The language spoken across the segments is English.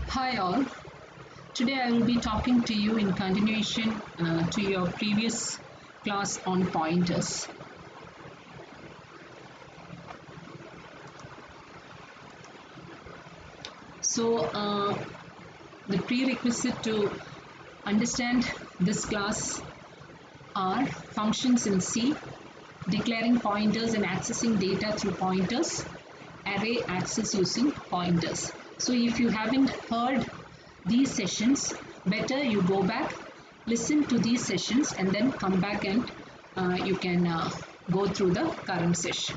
Hi all. Today I will be talking to you in continuation to your previous class on pointers. So the prerequisite to understand this class are functions in C, declaring pointers and accessing data through pointers, array access using pointers. So if you haven't heard these sessions, better you go back, listen to these sessions and then come back and you can go through the current session.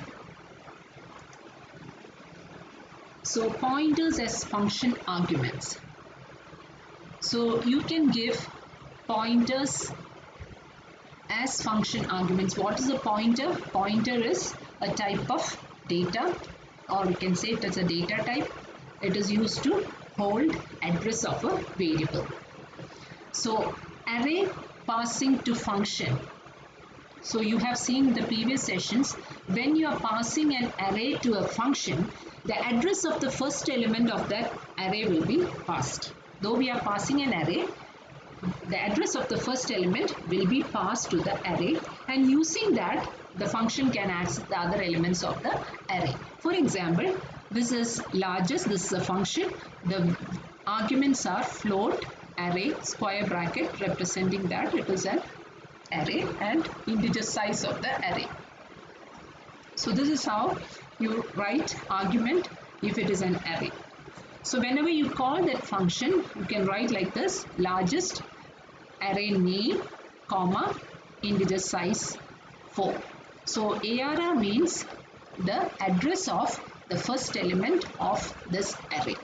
So pointers as function arguments. So you can give pointers as function arguments. What is a pointer? Pointer is a type of data, or you can say it as a data type. It is used to hold address of a variable. So array passing to function. So you have seen in the previous sessions, when you are passing an array to a function, the address of the first element of that array will be passed. Though we are passing an array, the address of the first element will be passed to the array, and using that the function can access the other elements of the array. For example, this is largest, this is a function. The arguments are float, array, square bracket representing that it is an array, and integer size of the array. So this is how you write argument if it is an array. So whenever you call that function, you can write like this: largest, array name, comma, integer size 4. So ARR means the address of the first element of this array.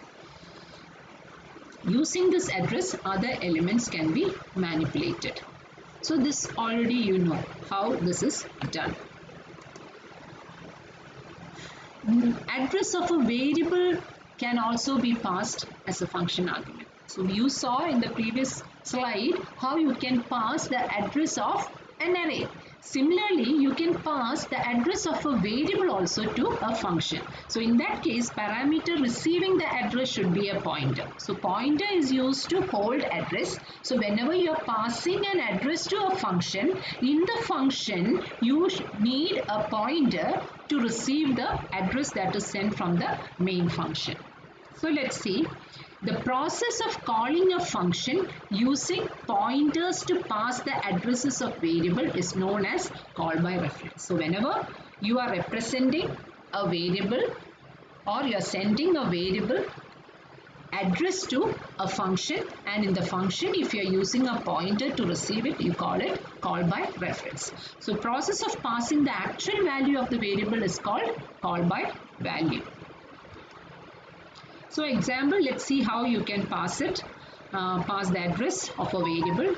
Using this address, other elements can be manipulated. So this already you know how this is done. Address of a variable can also be passed as a function argument. So you saw in the previous slide how you can pass the address of an array. Similarly, you can pass the address of a variable also to a function. So in that case, parameter receiving the address should be a pointer. So pointer is used to hold address. So whenever you are passing an address to a function, in the function you need a pointer to receive the address that is sent from the main function. So let's see. The process of calling a function using pointers to pass the addresses of variable is known as call by reference. So whenever you are representing a variable or you are sending a variable address to a function, and in the function if you are using a pointer to receive it, you call it call by reference. So process of passing the actual value of the variable is called call by value. So example, let's see how you can pass it, pass the address of a variable.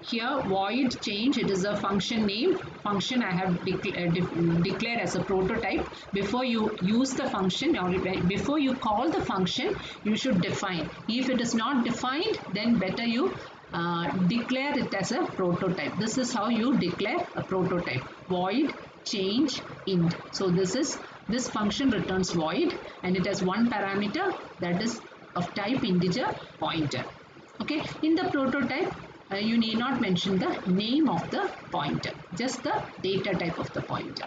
Here void change, it is a function name. Function I have declared as a prototype. Before you use the function or before you call the function, you should define. If it is not defined, then better you declare it as a prototype. This is how you declare a prototype. Void change int. So this function returns void and it has one parameter, that is of type integer pointer. Okay, in the prototype you need not mention the name of the pointer, just the data type of the pointer.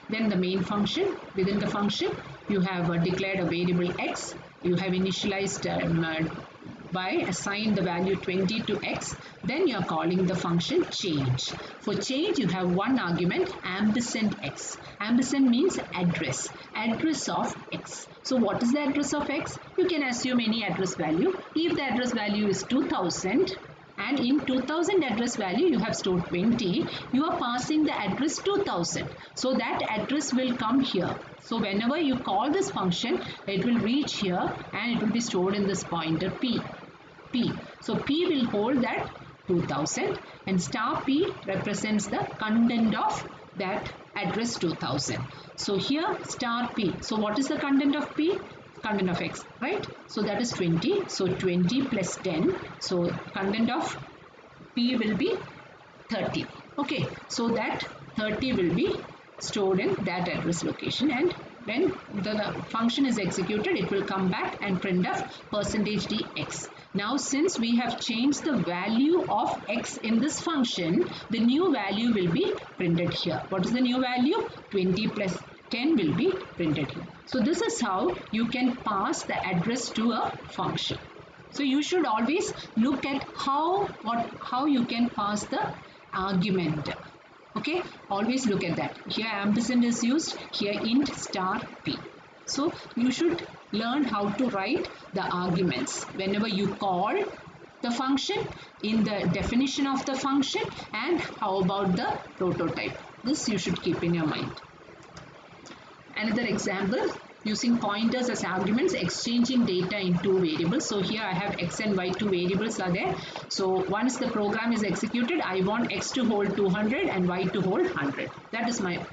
Then the main function, within the function you have declared a variable x, you have initialized by assign the value 20 to x, then you are calling the function change. For change you have one argument ampersand x. Ampersand means address of x. So what is the address of x? You can assume any address value. If the address value is 2000 and in 2000 address value you have stored 20, you are passing the address 2000. So that address will come here. So whenever you call this function, it will reach here and it will be stored in this pointer p. So p will hold that 2000 and star p represents the content of that address 2000. So here star p. So what is the content of p? Content of x, right? So that is 20. So 20 plus 10. So content of p will be 30. Okay, so that 30 will be stored in that address location and When the function is executed, it will come back and print of %dx. Now since we have changed the value of x in this function, the new value will be printed here. What is the new value? 20 plus 10 will be printed here. So this is how you can pass the address to a function. So you should always look at how you can pass the argument. Okay, always look at that. Here ampersand is used, here int star p. So you should learn how to write the arguments whenever you call the function, in the definition of the function, and how about the prototype. This you should keep in your mind. Another example, using pointers as arguments, exchanging data in two variables. So here I have x and y, two variables are there. So once the program is executed, I want x to hold 200 and y to hold 100. That is my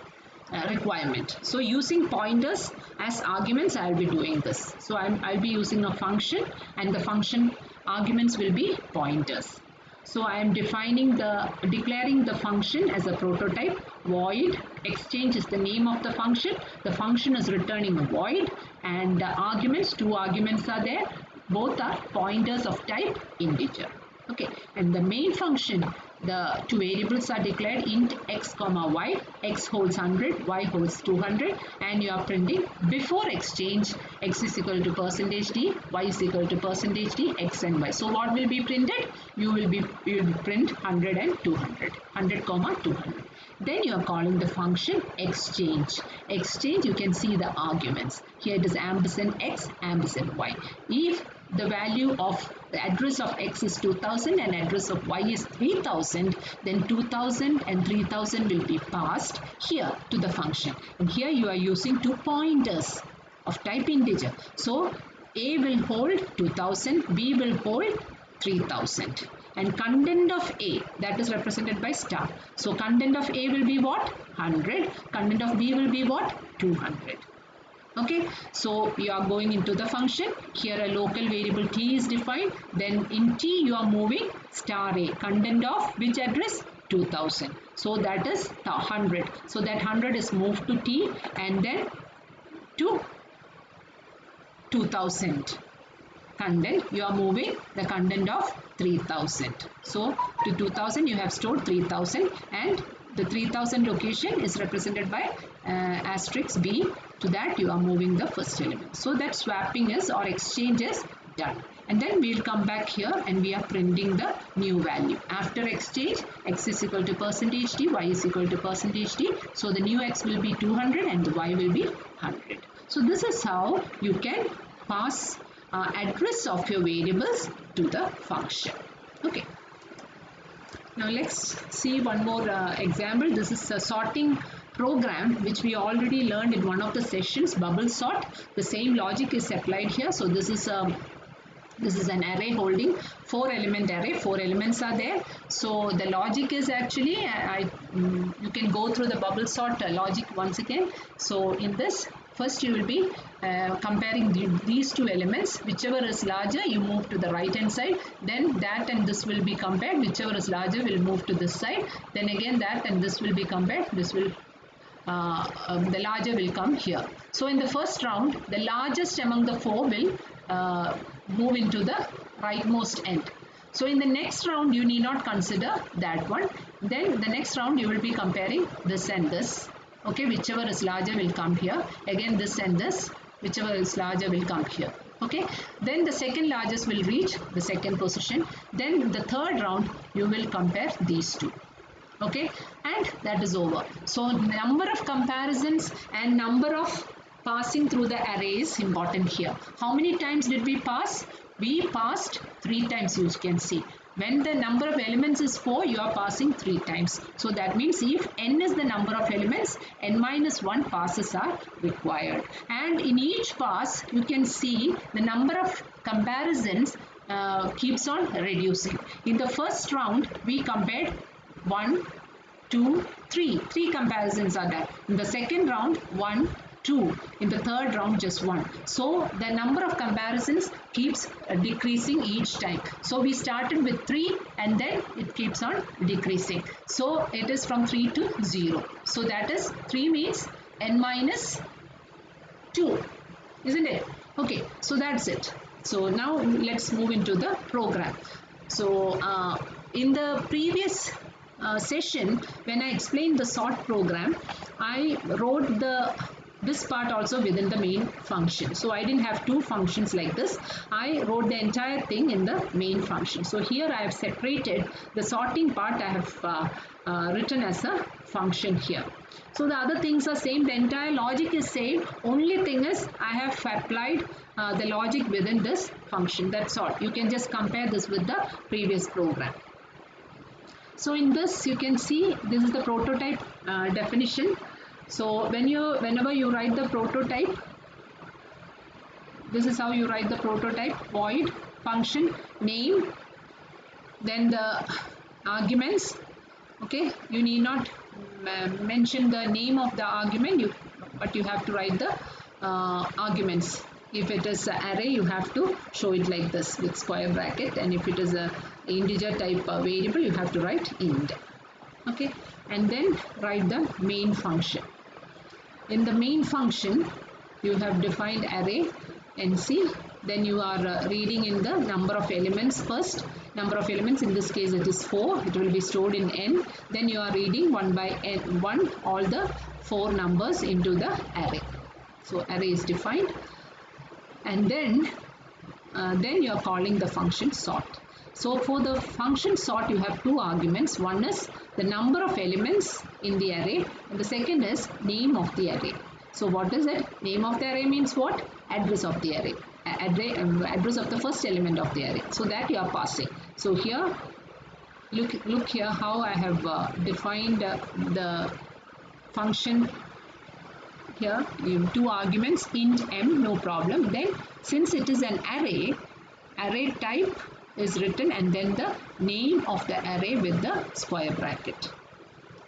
requirement. So using pointers as arguments, I will be doing this. So I'll be using a function, and the function arguments will be pointers. So I am declaring the function as a prototype. Void exchange is the name of the function. The function is returning a void, and the arguments, two arguments are there. Both are pointers of type integer. Okay, and the main function, the two variables are declared int x comma y. X holds 100, y holds 200, and you are printing before exchange x is equal to %d, y is equal to %d, x and y. So what will be printed? You will print 100 and 200, 100 comma 200. Then you are calling the function exchange. Exchange, you can see the arguments. Here it is ampersand x, ampersand y. If the value of the address of x is 2000 and address of y is 3000, then 2000 and 3000 will be passed here to the function. And here you are using two pointers of type integer. So a will hold 2000, b will hold 3000. And content of a, that is represented by star. So content of a will be what? 100. Content of b will be what? 200. Okay, so you are going into the function. Here a local variable t is defined. Then in t you are moving star a. Content of which address? 2000. So that is 100. So that 100 is moved to t, and then to 2000. Content, you are moving the content of 3000. So to 2000 you have stored 3000, and the 3000 location is represented by asterisk b. To that you are moving the first element. So that swapping is, or exchange is done. And then we will come back here and we are printing the new value. After exchange, x is equal to %d, y is equal to %d. So the new x will be 200 and the y will be 100. So this is how you can pass address of your variables to the function. Okay. Now let's see one more example. This is a sorting program which we already learned in one of the sessions, bubble sort. The same logic is applied here. So this is an array holding 4 element array. 4 elements are there. So the logic is actually, you can go through the bubble sort logic once again. So in this, first you will be comparing these two elements. Whichever is larger, you move to the right hand side. Then that and this will be compared. Whichever is larger will move to this side. Then again that and this will be compared. This will the larger will come here. So in the first round, the largest among the 4 will move into the rightmost end. So in the next round, you need not consider that one. Then the next round, you will be comparing this and this. Okay, whichever is larger will come here. Again this and this, whichever is larger will come here. Okay, then the second largest will reach the second position. Then the third round, you will compare these two. Okay, and that is over. So number of comparisons and number of passing through the array is important here. How many times did we pass? We passed 3 times, you can see. When the number of elements is 4, you are passing 3 times. So that means if n is the number of elements, n minus 1 passes are required. And in each pass, you can see the number of comparisons keeps on reducing. In the first round, we compared 1, 2, 3. 3 comparisons are there. In the second round, 1, 2. In the third round, just 1. So the number of comparisons keeps decreasing each time. So we started with 3 and then it keeps on decreasing. So it is from 3 to 0. So that is 3 means n minus 2, isn't it? Okay, so that's it. So now let's move into the program. So in the previous session, when I explained the sort program, I wrote this part also within the main function. So I didn't have two functions like this. I wrote the entire thing in the main function. So here I have separated the sorting part. I have written as a function here. So the other things are same, the entire logic is same, only thing is I have applied the logic within this function, that's all. You can just compare this with the previous program. So in this you can see this is the prototype definition. So whenever you write the prototype, this is how you write the prototype: void function name, then the arguments. Okay, you need not mention the name of the argument, but you have to write the arguments. If it is an array, you have to show it like this with square bracket, and if it is a integer type variable, you have to write int. Okay, and then write the main function. In the main function, you have defined array nc, then you are reading in the number of elements first. Number of elements, in this case it is 4, it will be stored in n. Then you are reading 1 by n, 1, all the 4 numbers into the array. So array is defined, and then you are calling the function sort. So for the function sort, you have two arguments. One is the number of elements in the array, and the second is name of the array. So what is it? Name of the array means what? Address of the array. Address of the first element of the array. So that you are passing. So here, look here how I have defined the function. Here you have two arguments, int m, no problem. Then since it is an array type is written, and then the name of the array with the square bracket.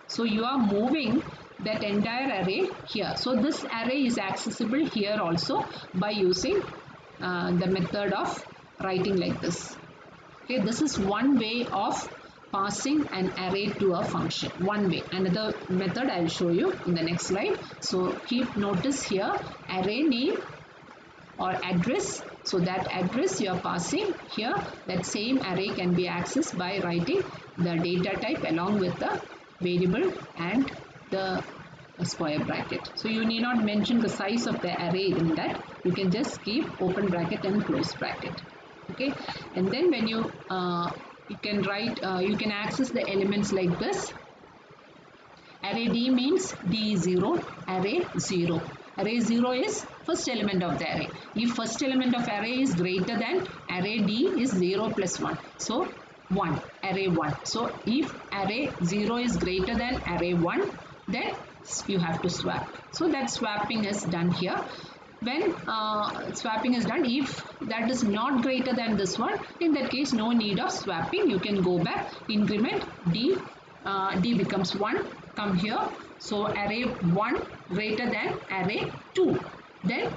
So you are moving that entire array here. So this array is accessible here also by using the method of writing like this. Okay, this is one way of passing an array to a function. One way. Another method I will show you in the next slide. So keep notice here, array name or address. So that address you are passing here, that same array can be accessed by writing the data type along with the variable and the square bracket. So you need not mention the size of the array in that. You can just keep open bracket and close bracket. Okay, and then when you can write, you can access the elements like this. Array D means D is 0, array 0. Array 0 is first element of the array. If first element of array is greater than array D is 0 plus 1. So 1, array 1. So if array 0 is greater than array 1, then you have to swap. So that swapping is done here. When swapping is done, if that is not greater than this one, in that case no need of swapping. You can go back, increment D, D becomes 1, come here. So array 1 greater than array 2, then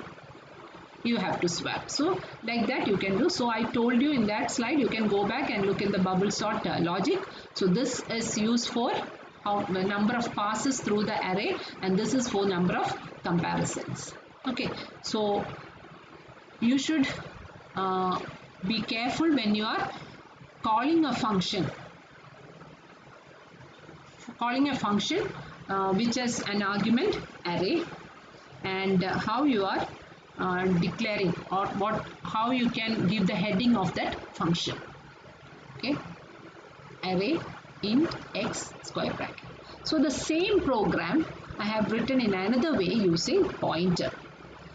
you have to swap. So like that you can do. So I told you in that slide, you can go back and look in the bubble sort logic. So this is used for the number of passes through the array, and this is for number of comparisons. Okay, so you should be careful when you are calling a function. Calling a function which has an argument array, and how you are declaring, or how you can give the heading of that function. Okay, array int x square bracket. So the same program I have written in another way using pointer.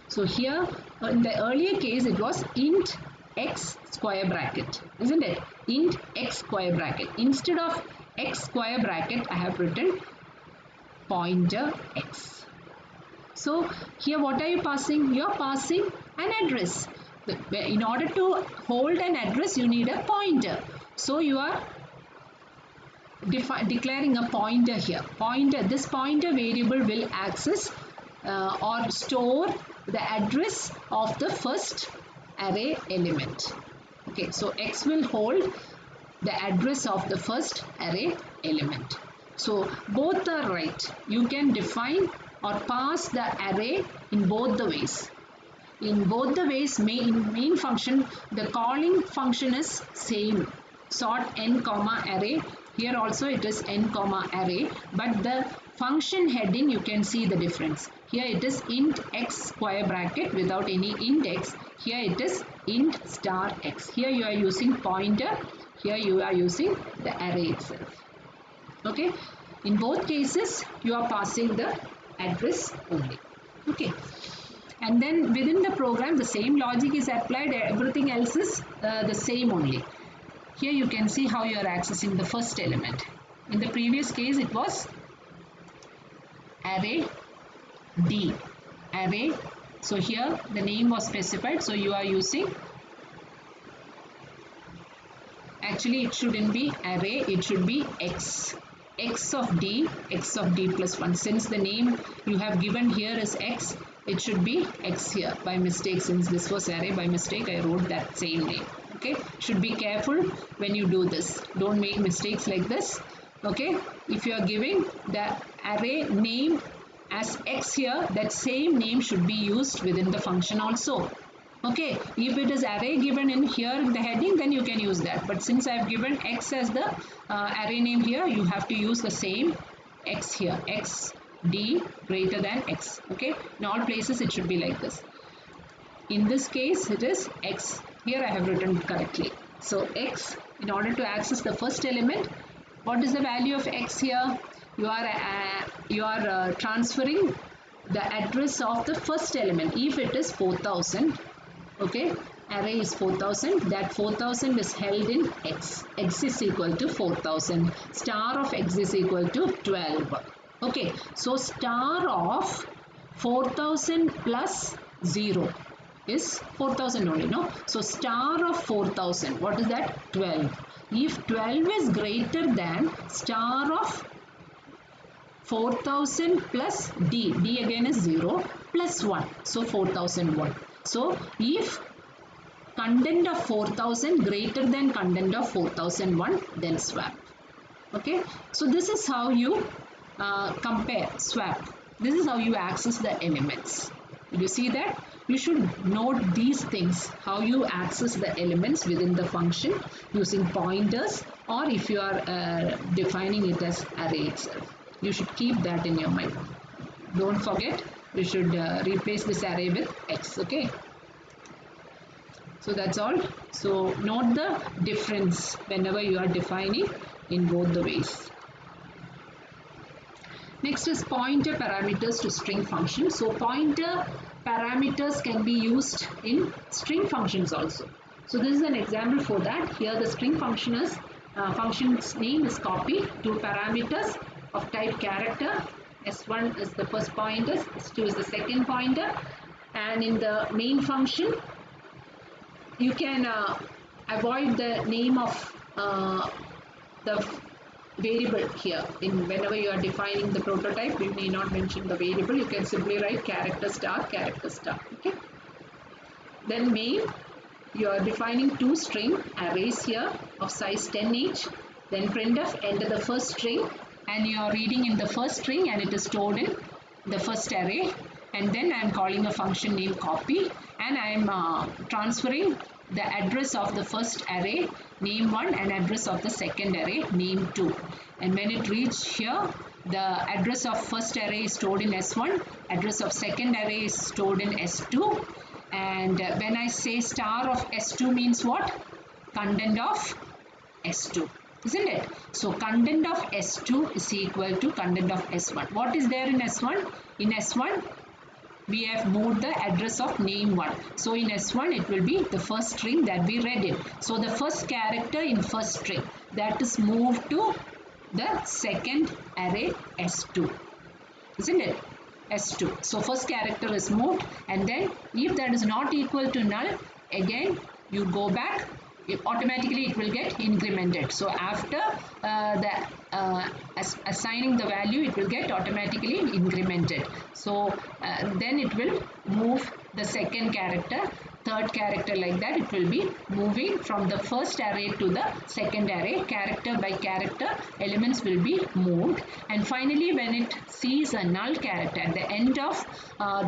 So here in the earlier case it was int x square bracket, isn't it? Int x square bracket. Instead of x square bracket I have written pointer x. So here what are you passing? You are passing an address. In order to hold an address you need a pointer. So you are declaring a pointer here. Pointer, this pointer variable will access or store the address of the first array element. Okay, so x will hold the address of the first array element. So both are right. You can define or pass the array in both the ways. In both the ways, main function, the calling function is same, sort n comma array. Here also it is n comma array, but the function heading you can see the difference. Here it is int x square bracket without any index. Here it is int star x. Here you are using pointer. Here you are using the array itself. Okay. In both cases, you are passing the address only. Okay. And then within the program, the same logic is applied. Everything else is the same only. Here you can see how you are accessing the first element. In the previous case, it was array D. Array. So here the name was specified. So you are using, actually it shouldn't be array, it should be x. X of D plus 1. Since the name you have given here is x, it should be x here. By mistake, since this was array, by mistake I wrote that same name. Okay, should be careful when you do this. Don't make mistakes like this. Okay, if you are giving the array name as x here, that same name should be used within the function also. Okay, if it is array given in here in the heading, then you can use that. But since I have given x as the array name here, you have to use the same x here, x D greater than x. Okay, in all places it should be like this. In this case it is x. Here I have written it correctly. So x, in order to access the first element, what is the value of x here? You are transferring the address of the first element. If it is 4000, okay, array is 4000, that 4000 is held in x. X is equal to 4000. Star of x is equal to 12. Okay, so star of 4000 plus 0 is 4000 only, no? So star of 4000, what is that? 12. If 12 is greater than star of 4000 plus D, D again is 0, plus 1, so 4001. So if content of 4000 greater than content of 4001, then swap. Okay, so this is how you compare, swap. This is how you access the elements. You see that? You should note these things, how you access the elements within the function using pointers, or if you are defining it as array itself. You should keep that in your mind. Don't forget, you should replace this array with x. Okay. So that's all. So note the difference whenever you are defining in both the ways. Next is pointer parameters to string functions. So pointer parameters can be used in string functions also. So this is an example for that. Here the string function is function's name is copy to parameters of type character. S1 is the first pointer, S2 is the second pointer, and in the main function you can avoid the name of the variable here. In whenever you are defining the prototype, you may not mention the variable. You can simply write character star, character star. Okay. Then main, you are defining two string arrays here of size 10 each. Then printf, enter the first string, and you are reading in the first string and it is stored in the first array. And then I am calling a function named copy, and I am transferring the address of the first array name 1 and address of the second array name 2. And when it reaches here, the address of first array is stored in S1, address of second array is stored in S2. And when I say star of S2 means what? Content of S2, isn't it? So content of S2 is equal to content of S1. What is there in S1? In S1, we have moved the address of name 1. So in S1, it will be the first string that we read it. So the first character in first string, that is moved to the second array S2, isn't it? S2. So first character is moved, and then if that is not equal to null, again you go back, automatically it will get incremented. So after assigning the value, it will get automatically incremented. So then it will move the second character third character, like that it will be moving from the first array to the second array. Character by character elements will be moved, and finally when it sees a null character at the end of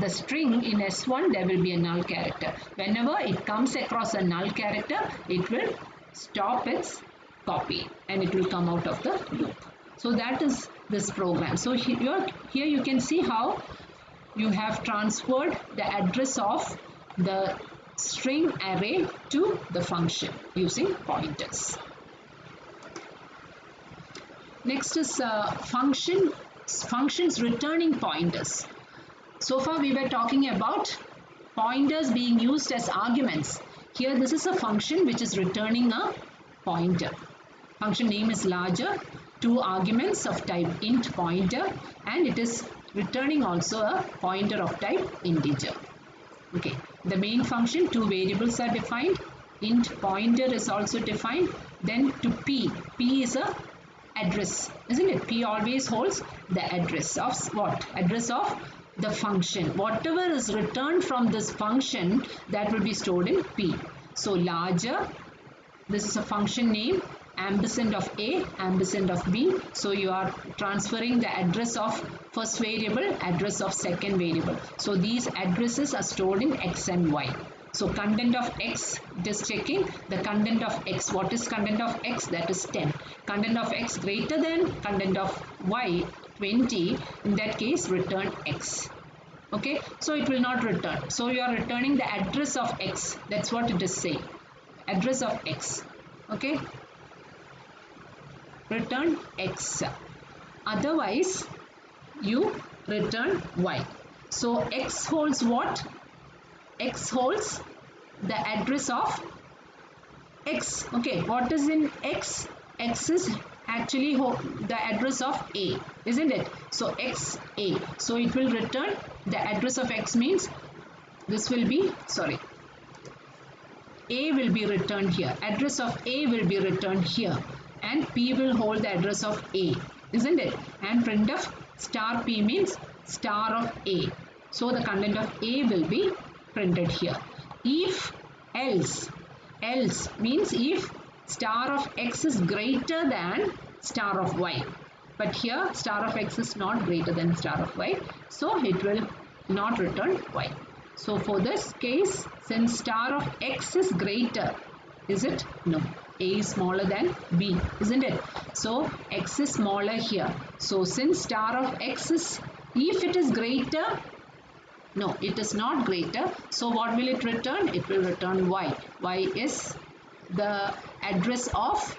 the string in S1, there will be a null character. Whenever it comes across a null character, it will stop its copy and it will come out of the loop. So that is this program. So here you can see how you have transferred the address of the string array to the function using pointers. Next is functions returning pointers. So far we were talking about pointers being used as arguments. Here this is a function which is returning a pointer. Function name is larger, 2 arguments of type int pointer, and it is returning also a pointer of type integer. Okay, the main function, 2 variables are defined, int pointer is also defined, then to p is a address, isn't it? P always holds the address of what? Address of the function. Whatever is returned from this function, that will be stored in p. So larger, this is a function name, ampersand of a, ampersand of b. So you are transferring the address of first variable, address of second variable. So these addresses are stored in x and y. So content of x, it is checking the content of x. What is content of x? That is 10. Content of x greater than content of y, 20. In that case, return x. Okay, so it will not return. So you are returning the address of x. That's what it is saying. Address of x. Okay, return x. Otherwise, you return y. So x holds what? X holds the address of x. Okay, what is in x? X is actually the address of a, isn't it? So x a. So it will return the address of x, means this will be, sorry, a will be returned here. Address of a will be returned here, and p will hold the address of a, isn't it? And printf star p means star of a. So the content of a will be printed here. If else means if star of x is greater than star of y. But here star of x is not greater than star of y, so it will not return y. So for this case, since star of x is greater, is it? No. A is smaller than b, isn't it? So x is smaller here. So since star of x is, if it is greater, no, it is not greater. So what will it return? It will return y. Y is the address of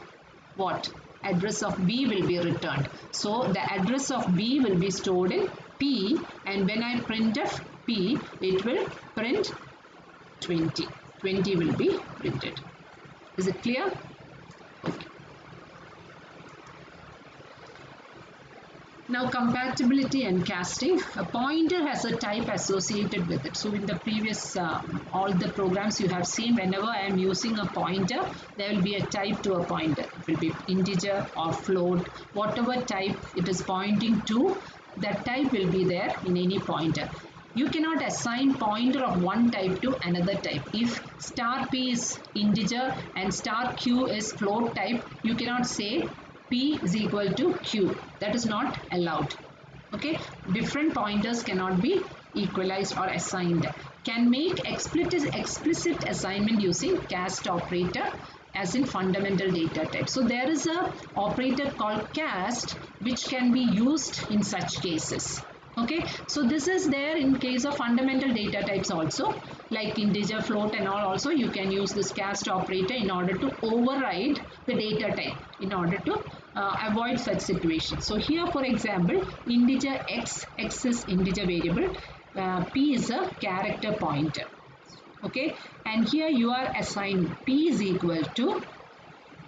what? Address of b will be returned. So the address of b will be stored in p, and when I printf p, it will print 20. 20 will be printed. Is it clear? Okay. Now compatibility and casting. A pointer has a type associated with it. So in the previous all the programs you have seen, whenever I am using a pointer, there will be a type to a pointer. It will be integer or float, whatever type it is pointing to, that type will be there in any pointer. You cannot assign pointer of one type to another type. If star p is integer and star q is float type, you cannot say p is equal to q. That is not allowed. Okay, different pointers cannot be equalized or assigned. Can make explicit assignment using cast operator, as in fundamental data type. So there is a operator called cast which can be used in such cases. Okay, so this is there in case of fundamental data types also, like integer, float and all. Also you can use this cast operator in order to override the data type, in order to avoid such situations. So here for example, integer x is integer variable, p is a character pointer. Okay, and here you are assigned p is equal to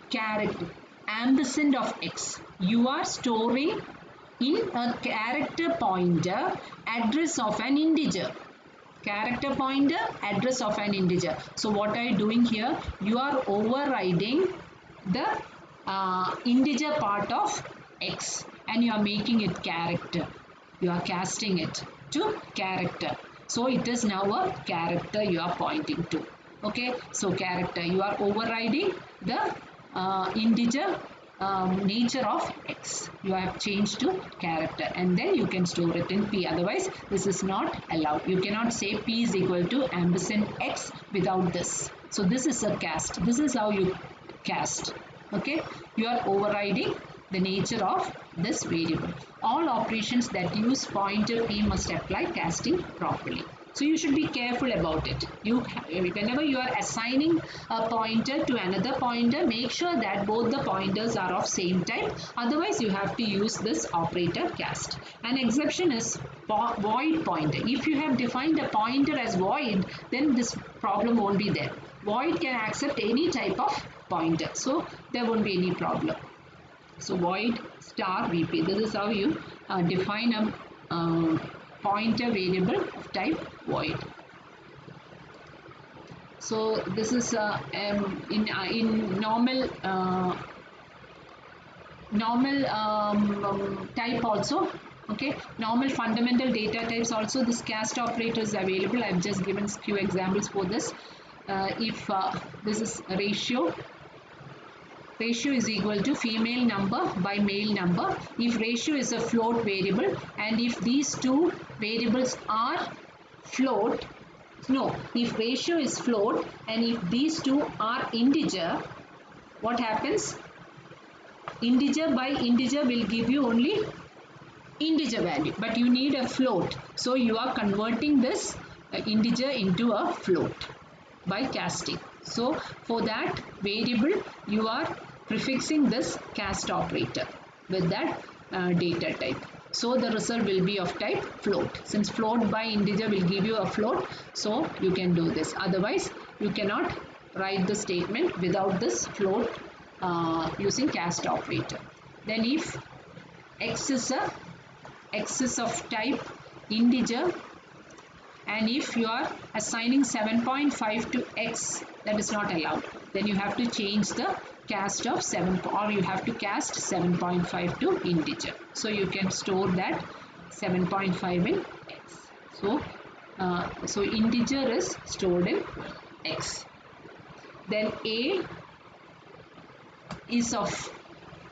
character ampersand of x. You are storing in a character pointer address of an integer. Character pointer, address of an integer. So what are you doing here? You are overriding the integer part of x and you are making it character. You are casting it to character. So it is now a character you are pointing to. Okay, so character, you are overriding the integer nature of x. You have changed to character, and then you can store it in p. Otherwise, this is not allowed. You cannot say p is equal to ampersand x without this. So this is a cast. This is how you cast. Okay, you are overriding the nature of this variable. All operations that use pointer p must apply casting properly. So you should be careful about it. Whenever you are assigning a pointer to another pointer, make sure that both the pointers are of same type. Otherwise, you have to use this operator cast. An exception is void pointer. If you have defined a pointer as void, then this problem won't be there. Void can accept any type of pointer, so there won't be any problem. So void star VP. This is how you define a pointer variable of type void. So this is in normal type also. Okay, normal fundamental data types also this cast operator is available. I've just given few examples for this. If this is ratio is equal to female number by male number. If ratio is a float variable and if these two variables are float, if ratio is float and if these two are integer, what happens? Integer by integer will give you only integer value, but you need a float. So you are converting this integer into a float by casting. So for that variable you are prefixing this cast operator with that data type. So the result will be of type float. Since float by integer will give you a float, so you can do this. Otherwise you cannot write the statement without this float using cast operator. Then if x is of type integer, and if you are assigning 7.5 to x, that is not allowed. Then you have to change the cast of 7, or you have to cast 7.5 to integer. So you can store that 7.5 in x. So integer is stored in x. Then a is of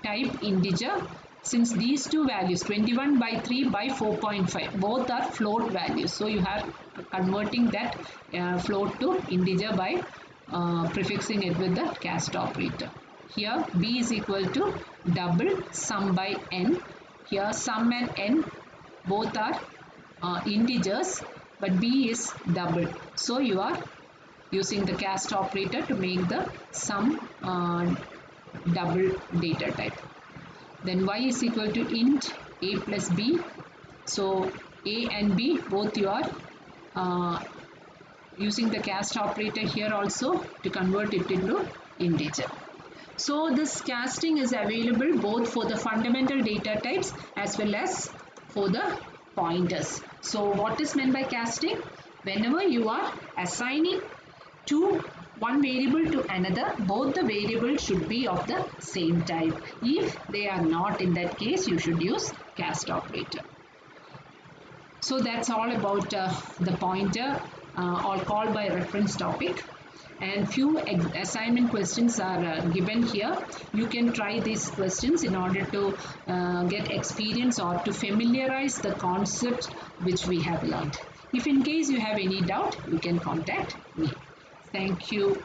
type integer. Since these two values 21 by 3 by 4.5 both are float values, so you have converting that float to integer by prefixing it with the cast operator. Here b is equal to double sum by n. Here sum and n both are integers, but b is double, so you are using the cast operator to make the sum double data type. Then y is equal to int a plus b. So a and b both you are using the cast operator here also to convert it into integer. So this casting is available both for the fundamental data types as well as for the pointers. So what is meant by casting? Whenever you are assigning one variable to another, both the variables should be of the same type. If they are not, in that case you should use cast operator. So that's all about the pointer or call by reference topic, and few assignment questions are given here. You can try these questions in order to get experience or to familiarize the concept which we have learned. If in case you have any doubt, you can contact me. Thank you.